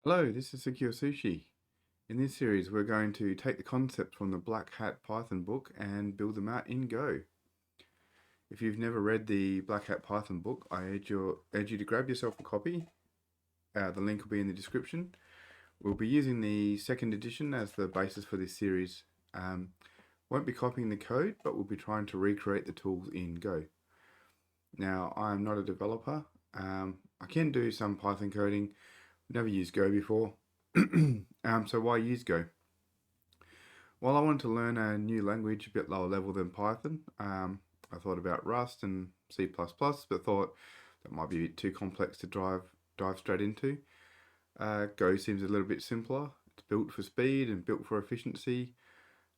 Hello, this is Secure Sushi. In this series, we're going to take the concepts from the Blackhat Python book and build them out in Go. If you've never read the Blackhat Python book, I urge you to grab yourself a copy. The link will be in the description. We'll be using the second edition as the basis for this series. Won't be copying the code, but we'll be trying to recreate the tools in Go. Now, I'm not a developer. I can do some Python coding. Never used Go before. So why use Go? Well, I wanted to learn a new language a bit lower level than Python. I thought about Rust and C++, but thought that might be a bit too complex to dive straight into. Go seems a little bit simpler. It's built for speed and built for efficiency.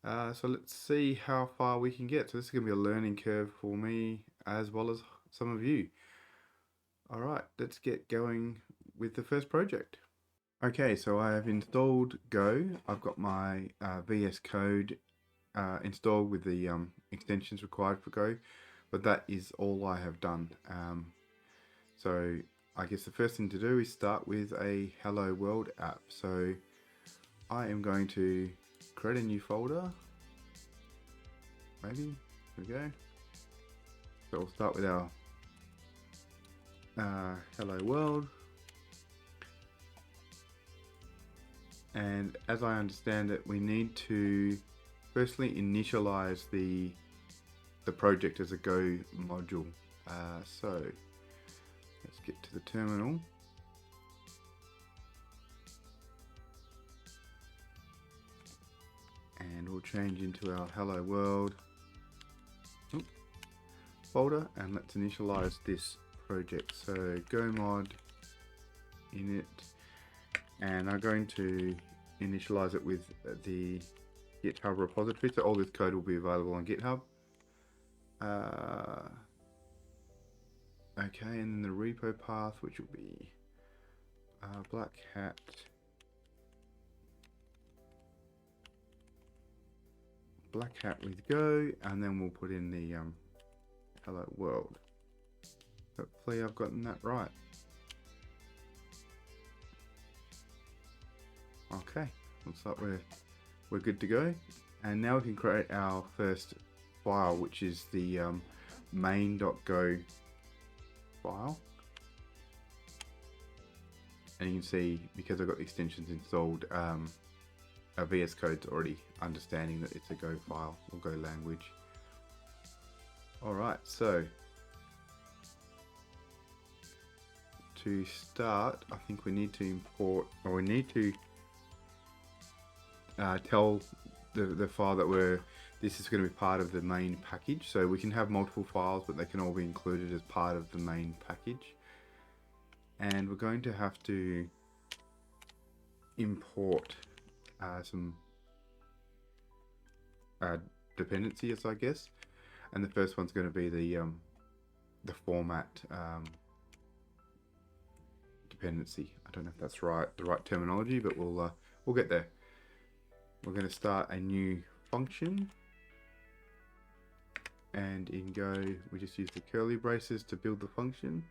So let's see how far we can get. So this is going to be a learning curve for me as well as some of you. All right, let's get going with the first project. Okay, so I have installed Go. I've got my VS Code installed with the extensions required for Go, but that is all I have done. So I guess the first thing to do is start with a Hello World app. So I am going to create a new folder. Maybe, here we go. So we'll start with our Hello World. And as I understand it, we need to firstly initialize the project as a Go module. So let's get to the terminal. And we'll change into our Hello World folder, and let's initialize this project. So go mod init, and I'm going to initialize it with the GitHub repository, so all this code will be available on GitHub. Okay, and then the repo path, which will be Blackhat with Go, and then we'll put in the Hello World. Hopefully I've gotten that right. Okay, looks like we're good to go. And now we can create our first file, which is the main.go file. And you can see, because I've got the extensions installed, our VS Code's already understanding that it's a Go file or Go language. Alright, so to start, I think we need to import, or we need to tell the file that this is going to be part of the main package. So we can have multiple files, but they can all be included as part of the main package. And we're going to have to import some dependencies, I guess. And the first one's going to be the format dependency. I don't know if that's the right terminology, but we'll get there. We're going to start a new function, and in Go we just use the curly braces to build the function.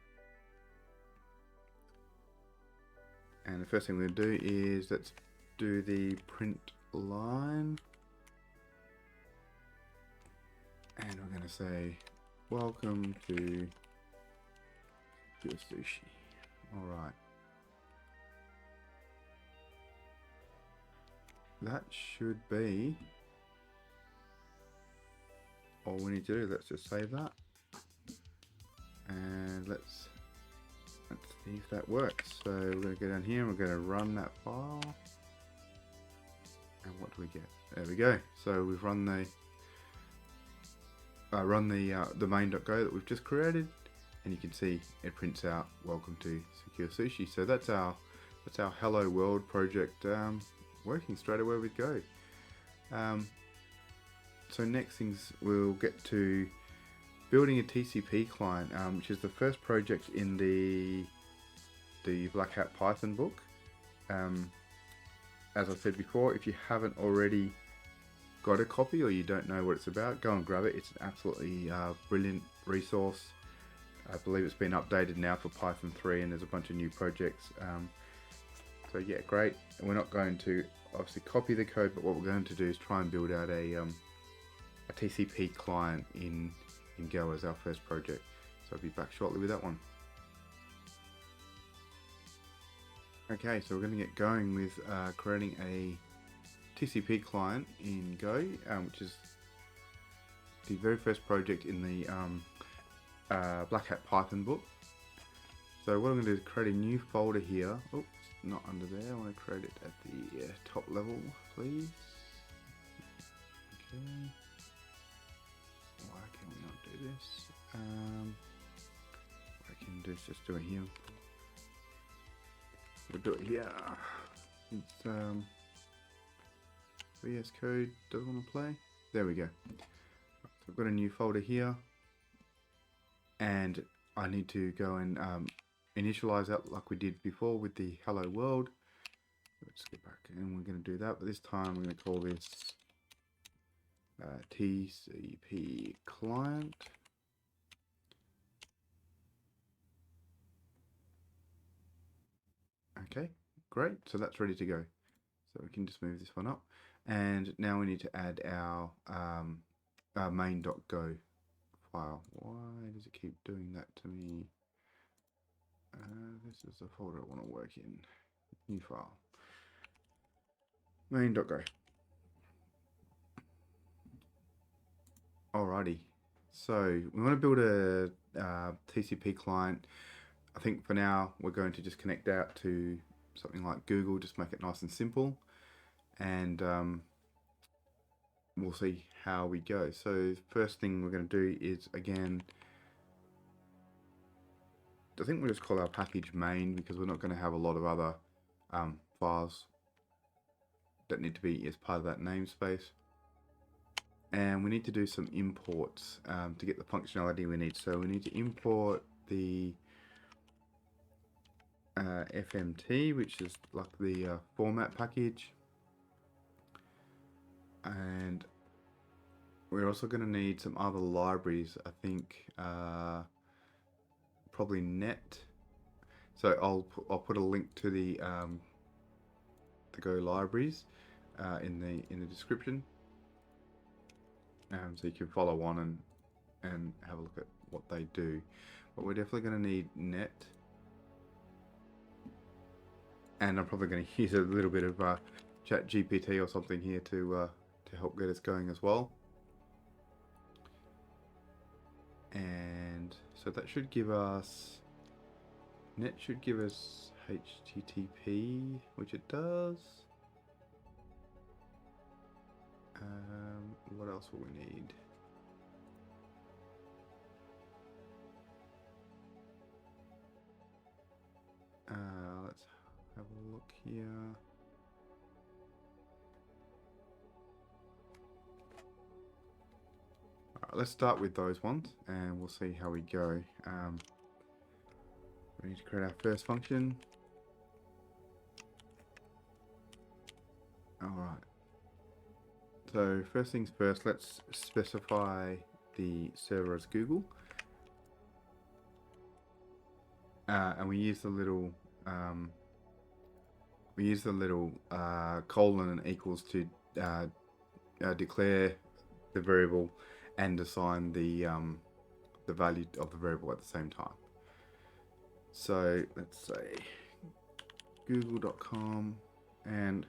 And the first thing we're going to do is let's do the print line, and we're going to say welcome to your sushi. All right. That should be all we need to do. Let's just save that, and let's see if that works. So we're going to go down here and we're going to run that file, and what do we get? There we go. So we've run the main.go that we've just created, and you can see it prints out welcome to Secure Sushi. So that's our Hello World project working straight away with Go. So next things we'll get to building a TCP client, which is the first project in the Blackhat Python book. As I said before, if you haven't already got a copy or you don't know what it's about, go and grab it. It's an absolutely brilliant resource. I believe it's been updated now for Python 3, and there's a bunch of new projects. So yeah, great. And we're not going to obviously copy the code, but what we're going to do is try and build out a TCP client in Go as our first project. So I'll be back shortly with that one. Okay, so we're going to get going with creating a TCP client in Go, which is the very first project in the Blackhat Python book. So what I'm going to do is create a new folder here. Oops, not under there. I want to create it at the top level, please. Okay. Why can we not do this? What I can do is just do it here. We'll do it here. It's VS Code doesn't want to play. There we go. So I've got a new folder here, and I need to go and initialize that like we did before with the hello world. Let's get back, and we're going to do that, but this time we're going to call this TCP Client. Okay, great. So that's ready to go. So we can just move this one up, and now we need to add our main.go file. Why does it keep doing that to me? This is the folder I want to work in. New file. Main.go. Alrighty. So we want to build a TCP client. I think for now we're going to just connect out to something like Google, just make it nice and simple, and we'll see how we go. So the first thing we're going to do is, again, I think we'll just call our package main, because we're not going to have a lot of other files that need to be as part of that namespace. And we need to do some imports to get the functionality we need. So we need to import the FMT, which is like the format package, and we're also going to need some other libraries. I think probably net. So I'll put a link to the Go libraries in the description, so you can follow on and have a look at what they do. But we're definitely going to need net. And I'm probably going to use a little bit of Chat GPT or something here to help get us going as well. And so that should give us, net should give us HTTP, which it does. What else will we need? Let's have a look here. Alright, let's start with those ones and we'll see how we go. We need to create our first function. Alright. So first things first, let's specify the server as Google. And we use the little colon and equals to declare the variable and assign the value of the variable at the same time. So let's say google.com, and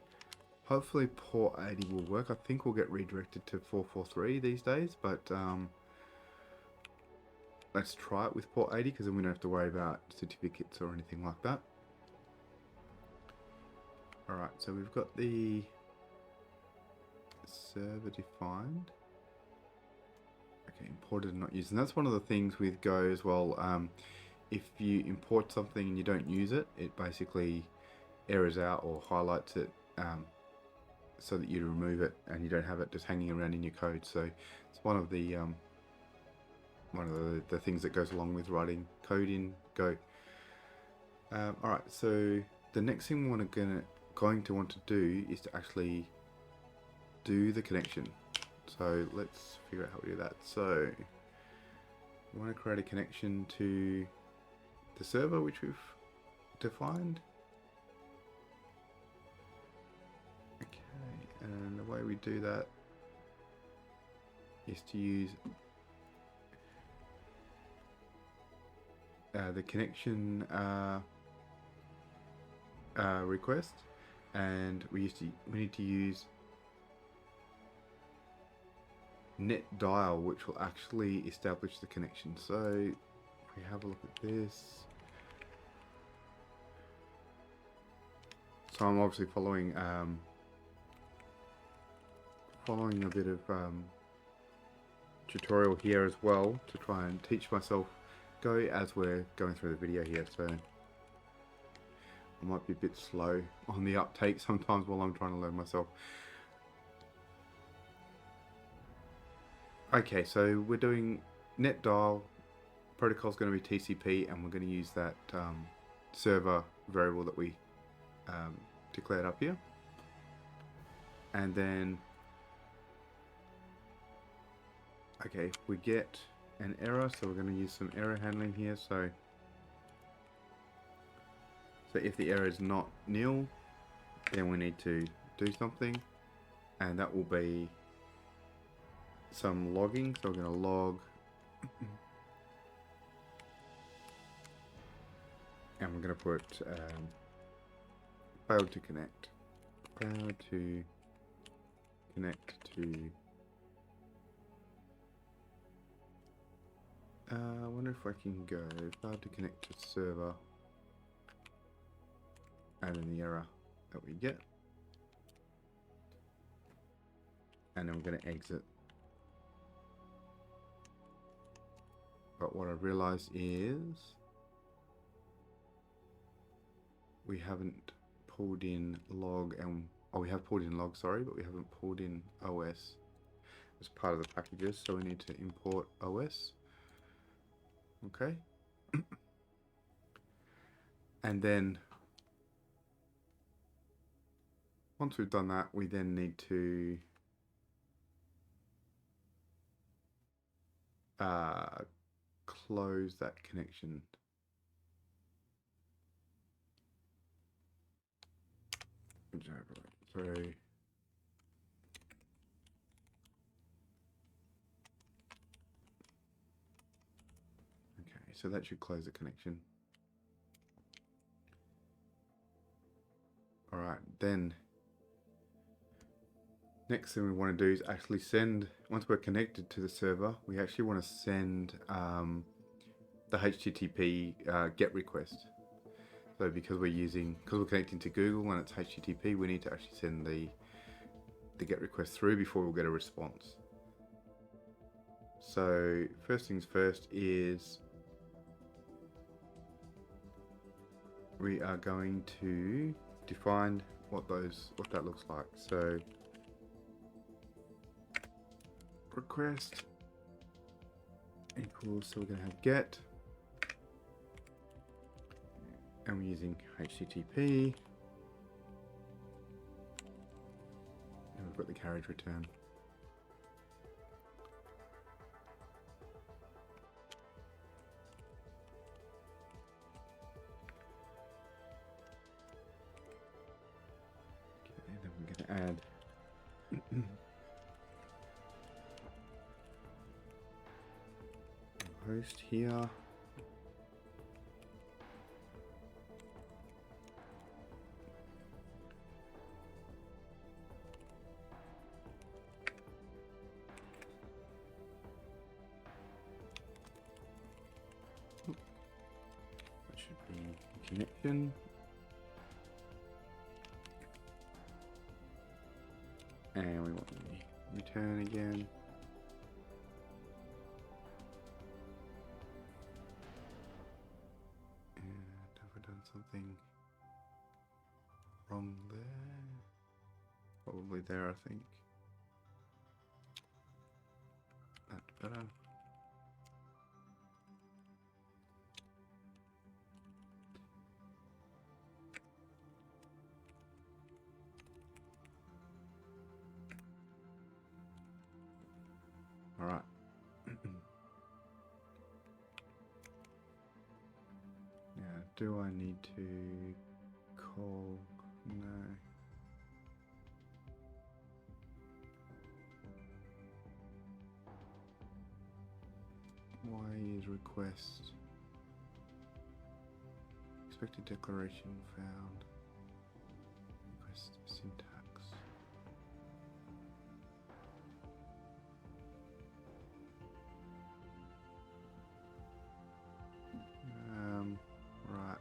hopefully port 80 will work. I think we'll get redirected to 443 these days, but let's try it with port 80, because then we don't have to worry about certificates or anything like that. Alright, so we've got the server defined. Okay, imported and not used. And that's one of the things with Go as well. If you import something and you don't use it, it basically errors out or highlights it so that you remove it and you don't have it just hanging around in your code. So it's one of the things that goes along with writing code in Go. Alright, so the next thing we're going to want to do is to actually do the connection. So let's figure out how we do that. So we want to create a connection to the server which we've defined. And the way we do that is to use the connection request, and we need to use net dial, which will actually establish the connection. So if we have a look at this, so I'm obviously following a bit of tutorial here as well to try and teach myself Go as we're going through the video here, so I might be a bit slow on the uptake sometimes while I'm trying to learn myself. Okay, so we're doing net dial, protocol is going to be TCP, and we're going to use that server variable that we declared up here. And then, okay, we get an error, so we're going to use some error handling here. So if the error is not nil, then we need to do something, and that will be some logging. So we're going to log and we're going to put failed to connect, failed to connect to I wonder if I can go failed to connect to server, and then the error that we get, and then we're going to exit. But what I realized is we haven't pulled in log, and we have pulled in log, sorry, but we haven't pulled in OS as part of the packages, so we need to import OS. Okay. And then once we've done that, we then need to close that connection. So so that should close the connection. Alright, then next thing we want to do is actually send, once we're connected to the server, we actually want to send the HTTP GET request. So because we're connecting to Google and it's HTTP, we need to actually send the GET request through before we'll get a response. So first things first is we are going to define what that looks like. So request equals, so we're going to have get, and we're using HTTP, and we've got the carriage return. Okay, and then we're going to add host here. That should be connection. And we want the return again. Something wrong there, probably there, I think. That's better. All right. Do I need to call? No. Why is request expected declaration found? Request syntax. Right.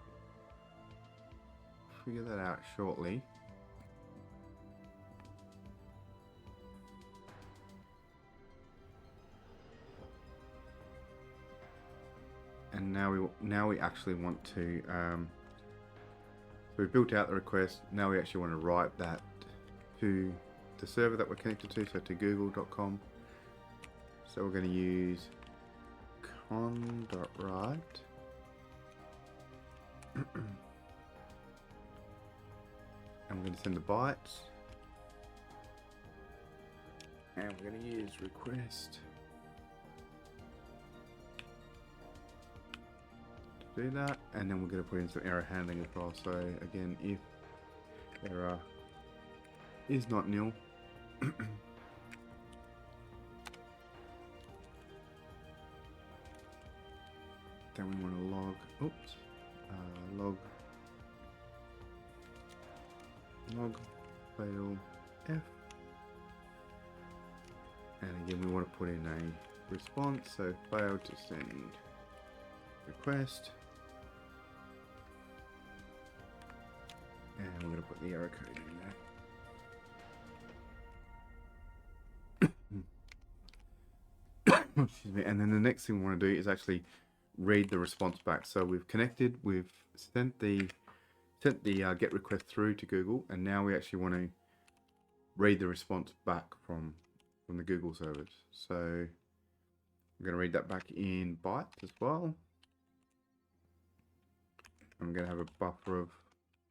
Figure that out shortly. And now we actually want to so we built out the request. Now we actually want to write that to the server that we're connected to, so to google.com. So we're going to use con.write and we're going to send the bytes, and we're going to use request to do that, and then we're going to put in some error handling as well. So again, if error is not nil, then we want to log, log fail F, and again we want to put in a response, so failed to send request, and we're going to put the error code in there. Excuse me. And then the next thing we want to do is actually read the response back. So we've connected, we've sent the get request through to Google, and now we actually want to read the response back from the Google servers. So I'm going to read that back in bytes as well. I'm going to have a buffer of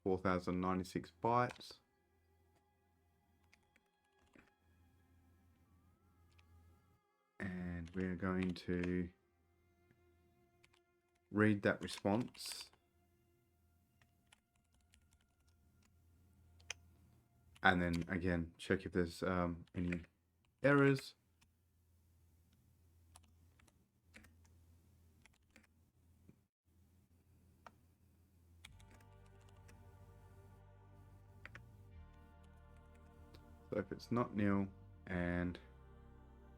4096 bytes. And we're going to read that response. And then again, check if there's any errors. So if it's not nil, and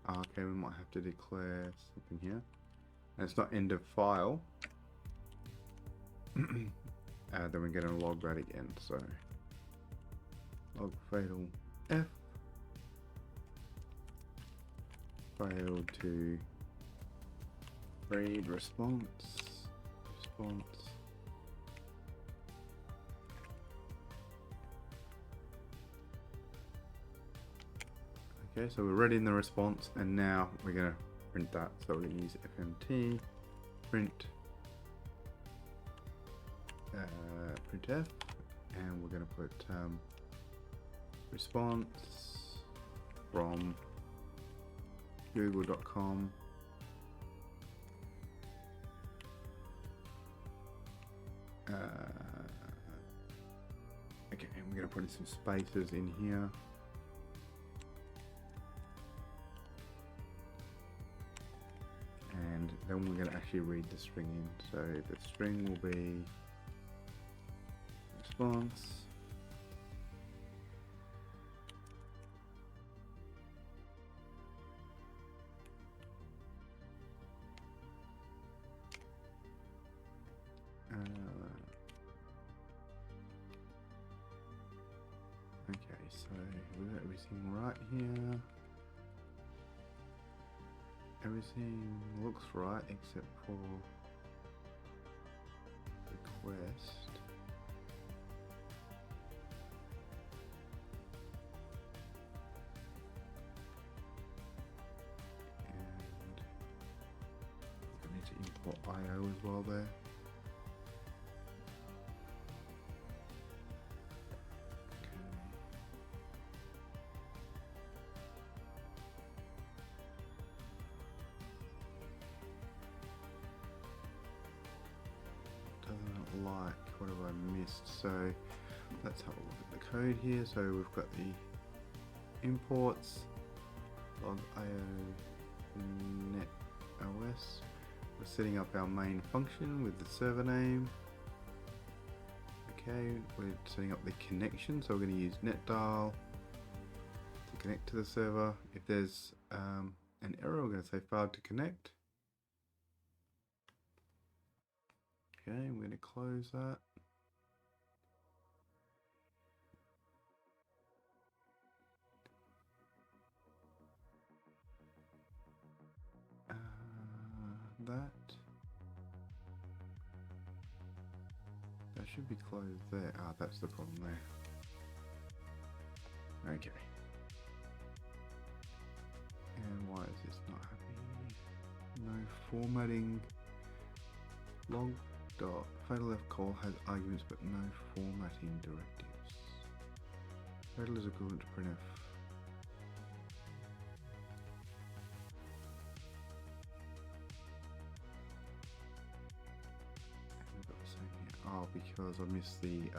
okay, we might have to declare something here, and it's not end of file, then we're going to log that again. So log fatal F, failed to read response. Okay, so we're ready in the response, and now we're going to print that. So we're going to use fmt print printf, and we're going to put response from google.com okay, and we're going to put in some spaces in here. And then we're going to actually read the string in. So the string will be response okay, so we've got everything right here. Everything looks right except for request. And I need to import IO as well there. Like, what have I missed? So let's have a look at the code here. So we've got the imports, log IO net OS. We're setting up our main function with the server name. Okay, we're setting up the connection, so we're going to use netdial to connect to the server. If there's an error, we're going to say failed to connect. Okay, I'm going to close that. That should be closed there. Ah, that's the problem there. Okay. And why is this not happening? No formatting. Log dot fatal left call has arguments but no formatting directives. Fatal is equivalent to printf. Oh, because I missed the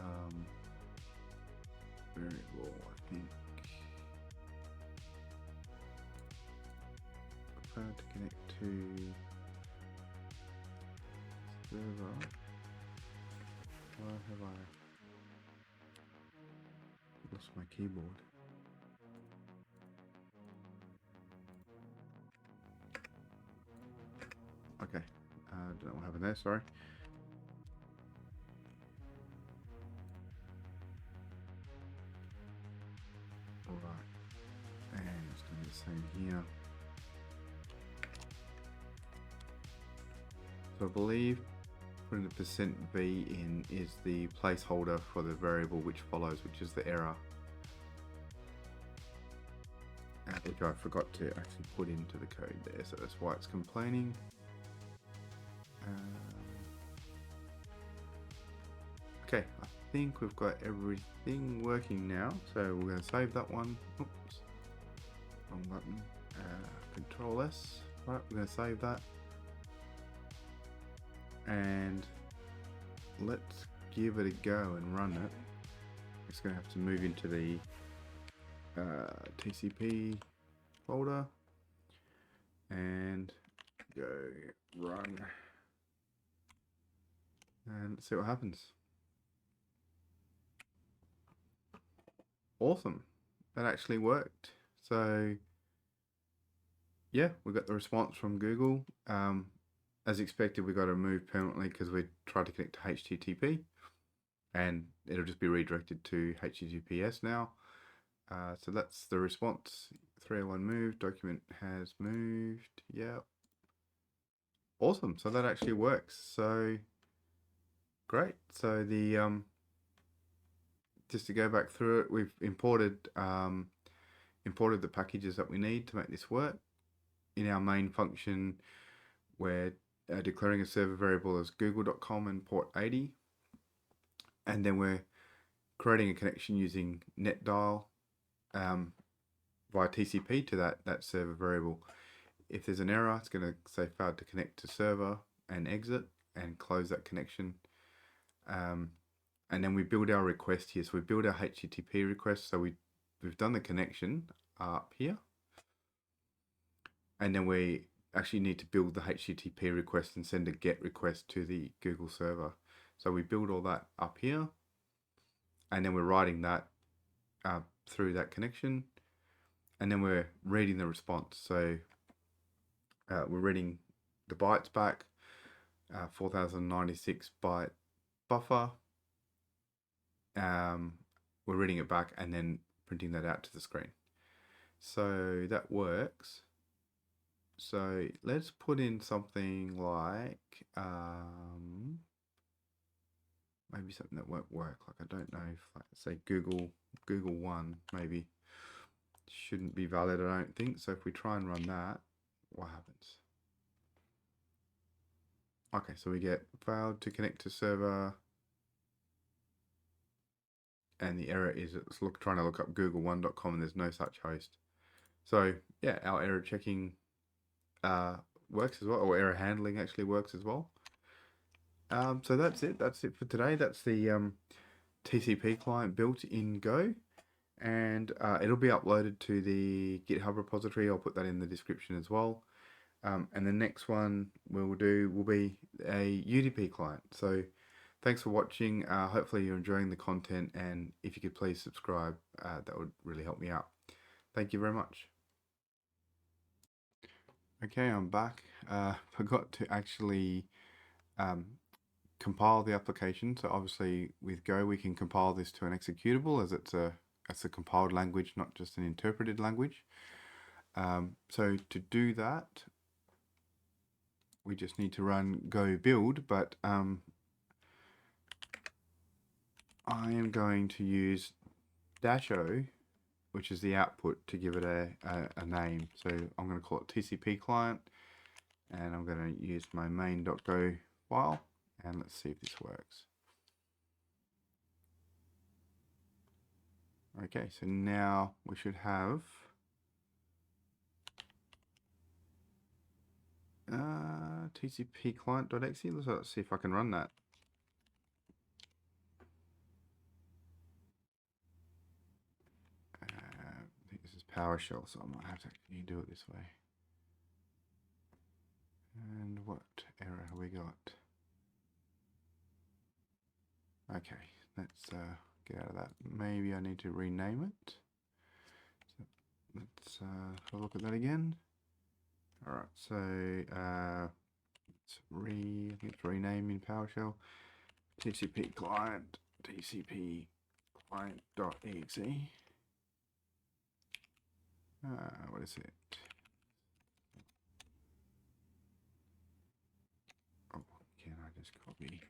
variable, I think. Failed to connect to server. Why have I lost my keyboard? Okay, don't know what happened there, sorry. Alright, and it's going to be the same here. So I believe putting the %v in is the placeholder for the variable which follows, which is the error, which I forgot to actually put into the code there, so that's why it's complaining. Okay, I think we've got everything working now, so we're going to save that one. Oops, wrong button. Control S. Right, we're going to save that. And let's give it a go and run it. It's going to have to move into the TCP folder and go run, and let's see what happens. Awesome, that actually worked. So yeah, we got the response from Google. As expected, we got to remove permanently because we tried to connect to HTTP, and it'll just be redirected to HTTPS now. So that's the response. 301 moved, document has moved. Yeah. Awesome. So that actually works. So great. So the just to go back through it, we've imported the packages that we need to make this work. In our main function, we're declaring a server variable as google.com and port 80, and then we're creating a connection using netdial via TCP to that server variable. If there's an error, it's going to say failed to connect to server and exit and close that connection. And then we build our request here. So we build our HTTP request. So we've done the connection up here, and then we actually need to build the HTTP request and send a GET request to the Google server. So we build all that up here, and then we're writing that through that connection, and then we're reading the response. So we're reading the bytes back, 4096 byte buffer. We're reading it back and then printing that out to the screen. So that works. So let's put in something like maybe something that won't work. Like, I don't know if, like, say Google 1 maybe shouldn't be valid, I don't think. So if we try and run that, what happens? Okay, so we get failed to connect to server, and the error is it's trying to look up google1.com and there's no such host. So yeah, our error checking works as well, or error handling actually works as well. So that's it for today. That's the TCP client built in Go, and it'll be uploaded to the GitHub repository. I'll put that in the description as well. And the next one we'll do will be a UDP client. So thanks for watching. Hopefully you're enjoying the content, and if you could please subscribe, that would really help me out. Thank you very much. Okay, I'm back. Forgot to actually compile the application. So obviously with Go we can compile this to an executable, as it's a compiled language, not just an interpreted language. So to do that, we just need to run go build, but I am going to use -o, which is the output, to give it a name. So I'm going to call it TCP Client, and I'm going to use my main.go file, and let's see if this works. Okay, so now we should have TCP client.exe. Let's see if I can run that. I think this is PowerShell, so I might have to actually do it this way. And what error have we got? Okay, let's get out of that. Maybe I need to rename it. So let's have a look at that again. All right, so let's rename in PowerShell. TCP client, TCP client.exe. What is it? Oh, can I just copy?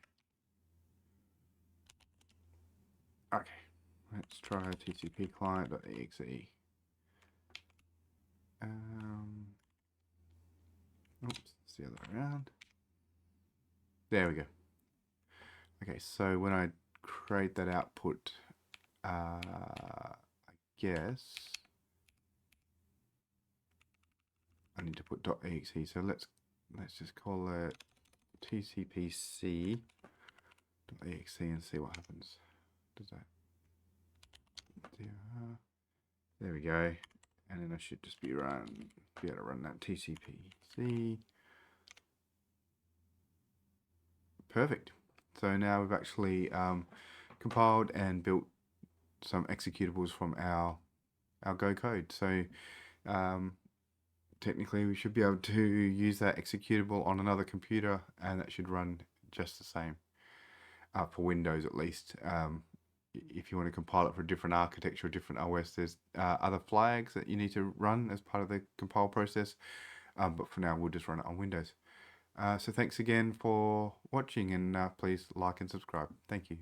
Okay, let's try TCP client.exe. Oops, it's the other way around. There we go. Okay, so when I create that output, I guess I need to put .exe. So let's just call it tcpc.exe and see what happens. Does that? There we go. And then I should just be able to run that tcpc. Perfect. So now we've actually compiled and built some executables from our Go code. So technically we should be able to use that executable on another computer, and that should run just the same, for Windows at least. If you want to compile it for a different architecture, a different OS, there's other flags that you need to run as part of the compile process, but for now we'll just run it on Windows. So thanks again for watching, and please like and subscribe. Thank you.